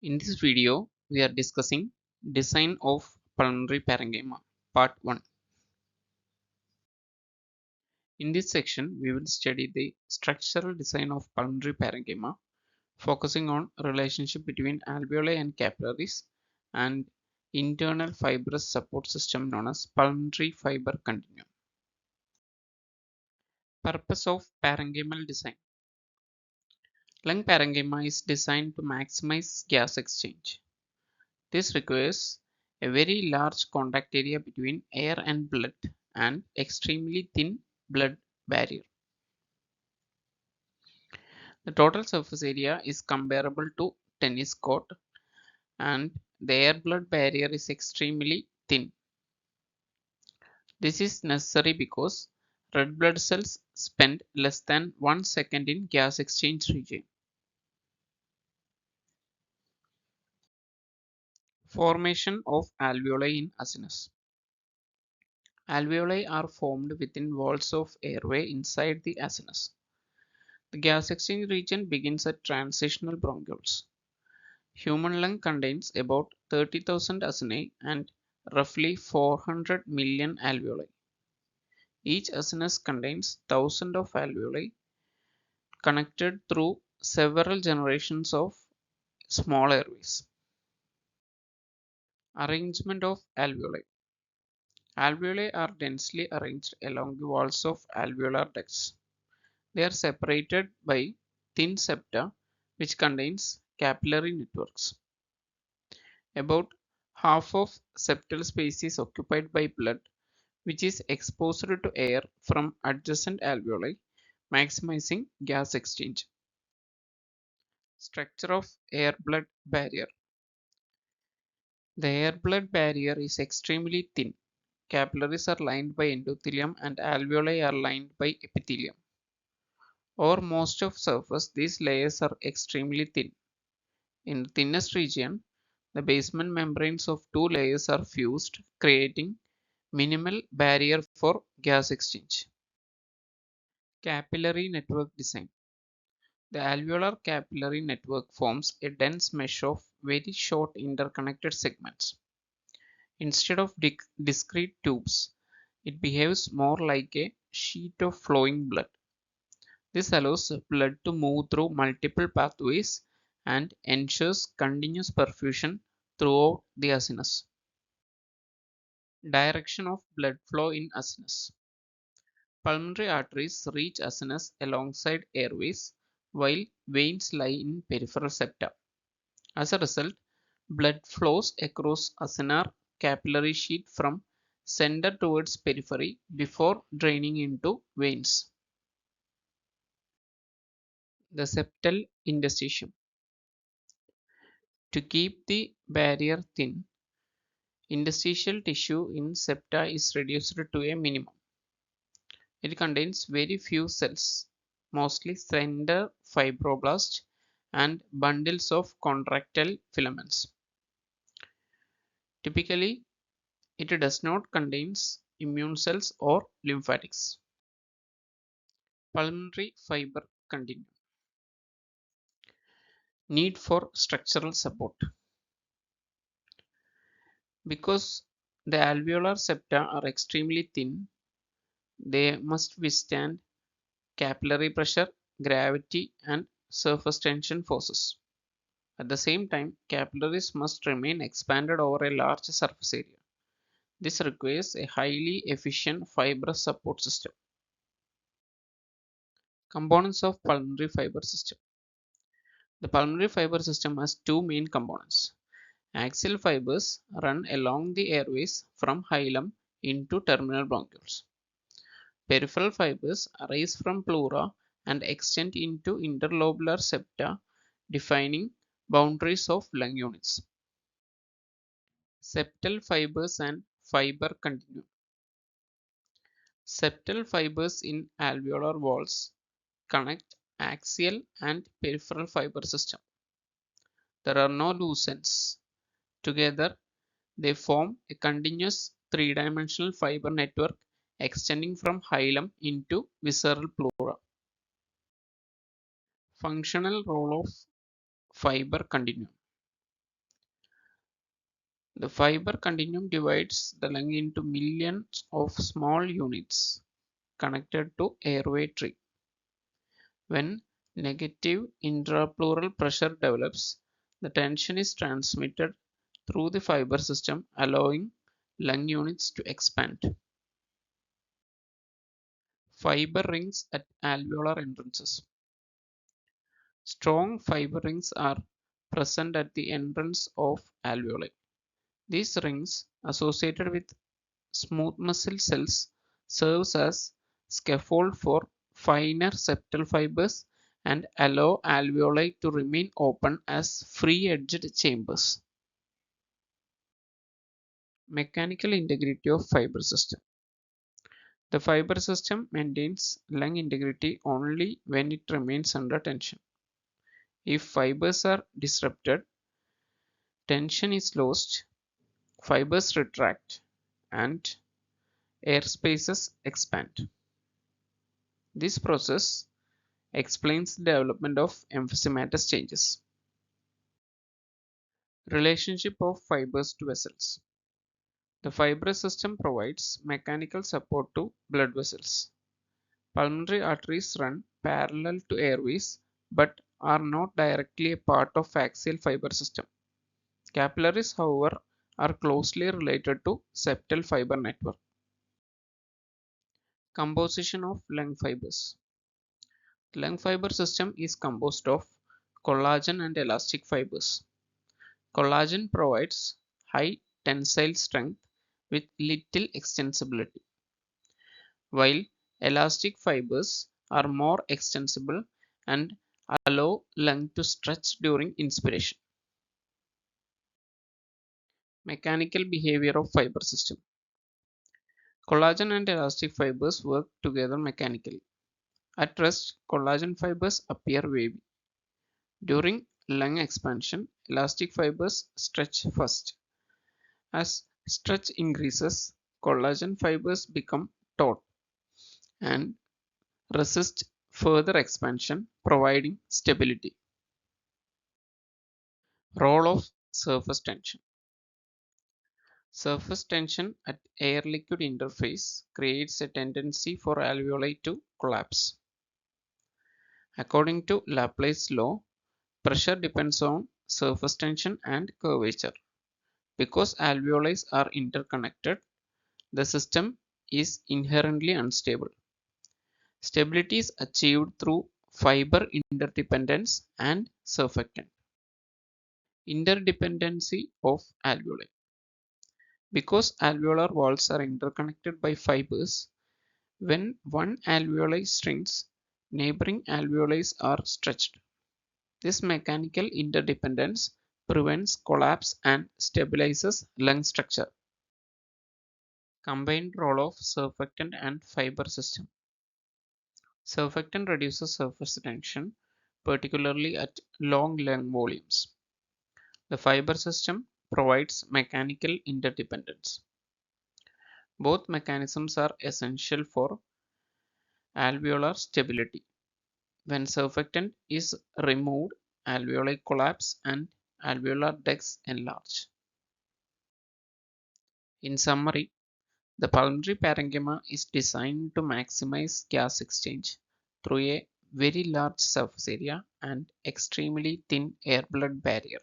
In this video, we are discussing design of pulmonary parenchyma, part 1. In this section, we will study the structural design of pulmonary parenchyma, focusing on relationship between alveoli and capillaries and internal fibrous support system known as pulmonary fiber continuum. Purpose of parenchymal design. Lung parenchyma is designed to maximize gas exchange. This requires a very large contact area between air and blood and extremely thin blood barrier. The total surface area is comparable to tennis court and the air-blood barrier is extremely thin. This is necessary because red blood cells spend less than 1 second in gas exchange region. Formation of alveoli in acinus. Alveoli are formed within walls of airway inside the acinus. The gas exchange region begins at transitional bronchioles. Human lung contains about 30,000 acini and roughly 400 million alveoli. Each acinus contains thousands of alveoli connected through several generations of small airways. Arrangement of alveoli. Alveoli are densely arranged along the walls of alveolar ducts. They are separated by thin septa which contains capillary networks. About half of septal space is occupied by blood which is exposed to air from adjacent alveoli, maximizing gas exchange. Structure of air-blood barrier. The air-blood barrier is extremely thin. Capillaries are lined by endothelium and alveoli are lined by epithelium. Over most of surface, these layers are extremely thin. In the thinnest region, the basement membranes of two layers are fused, creating minimal barrier for gas exchange. Capillary network design. The alveolar capillary network forms a dense mesh of very short interconnected segments. Instead of discrete tubes, it behaves more like a sheet of flowing blood. This allows blood to move through multiple pathways and ensures continuous perfusion throughout the acinus. Direction of blood flow in acinus. Pulmonary arteries reach acinus alongside airways, while veins lie in peripheral septa. As a result, blood flows across acinar capillary sheet from center towards periphery before draining into veins. The septal interstitium. To keep the barrier thin, interstitial tissue in septa is reduced to a minimum. It contains very few cells, mostly slender fibroblasts and bundles of contractile filaments. Typically, it does not contain immune cells or lymphatics. Pulmonary fiber continuum. Need for structural support. Because the alveolar septa are extremely thin, they must withstand capillary pressure, gravity, and surface tension forces. At the same time, capillaries must remain expanded over a large surface area. This requires a highly efficient fibrous support system. Components of pulmonary fiber system. The pulmonary fiber system has two main components. Axial fibers run along the airways from hilum into terminal bronchioles. Peripheral fibers arise from pleura and extend into interlobular septa, defining boundaries of lung units. Septal fibers and fiber continuum. Septal fibers in alveolar walls connect axial and peripheral fiber system. There are no loose ends. Together, they form a continuous three-dimensional fiber network extending from hilum into visceral pleura. Functional role of fiber continuum. The fiber continuum divides the lung into millions of small units connected to airway tree. When negative intrapleural pressure develops, the tension is transmitted through the fiber system, allowing lung units to expand. Fiber rings at alveolar entrances. Strong fiber rings are present at the entrance of alveoli. These rings, associated with smooth muscle cells, serves as scaffold for finer septal fibers and allow alveoli to remain open as free-edged chambers. Mechanical integrity of fiber system. The fiber system maintains lung integrity only when it remains under tension. If fibers are disrupted, tension is lost, fibers retract, and air spaces expand. This process explains the development of emphysematous changes. Relationship of fibers to vessels. The fibrous system provides mechanical support to blood vessels. Pulmonary arteries run parallel to airways but are not directly a part of axial fiber system. Capillaries, however, are closely related to septal fiber network. Composition of lung fibers. The lung fiber system is composed of collagen and elastic fibers. Collagen provides high tensile strength with little extensibility, while elastic fibers are more extensible and allow lung to stretch during inspiration. Mechanical behavior of fiber system. Collagen and elastic fibers work together mechanically. At rest, collagen fibers appear wavy. During lung expansion, elastic fibers stretch first. As stretch increases, collagen fibers become taut and resist further expansion, providing stability. Role of surface tension. Surface tension at air-liquid interface creates a tendency for alveoli to collapse. According to Laplace's law, pressure depends on surface tension and curvature. Because alveoli are interconnected, the system is inherently unstable. Stability is achieved through fiber interdependence and surfactant. Interdependency of alveoli. Because alveolar walls are interconnected by fibers, when one alveoli shrinks, neighboring alveoli are stretched. This mechanical interdependence prevents collapse and stabilizes lung structure. Combined role of surfactant and fiber system. Surfactant reduces surface tension, particularly at long lung volumes. The fiber system provides mechanical interdependence. Both mechanisms are essential for alveolar stability. When surfactant is removed, alveoli collapse and alveolar ducts enlarge. In summary, the pulmonary parenchyma is designed to maximize gas exchange through a very large surface area and extremely thin air-blood barrier.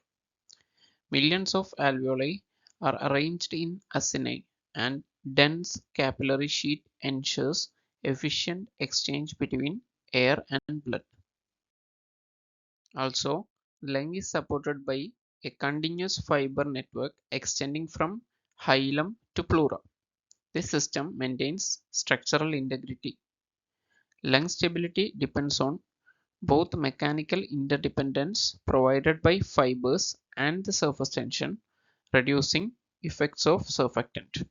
Millions of alveoli are arranged in acini, and dense capillary sheet ensures efficient exchange between air and blood. Also, the lung is supported by a continuous fiber network extending from hilum to pleura. This system maintains structural integrity. Lung stability depends on both mechanical interdependence provided by fibers and the surface tension, reducing effects of surfactant.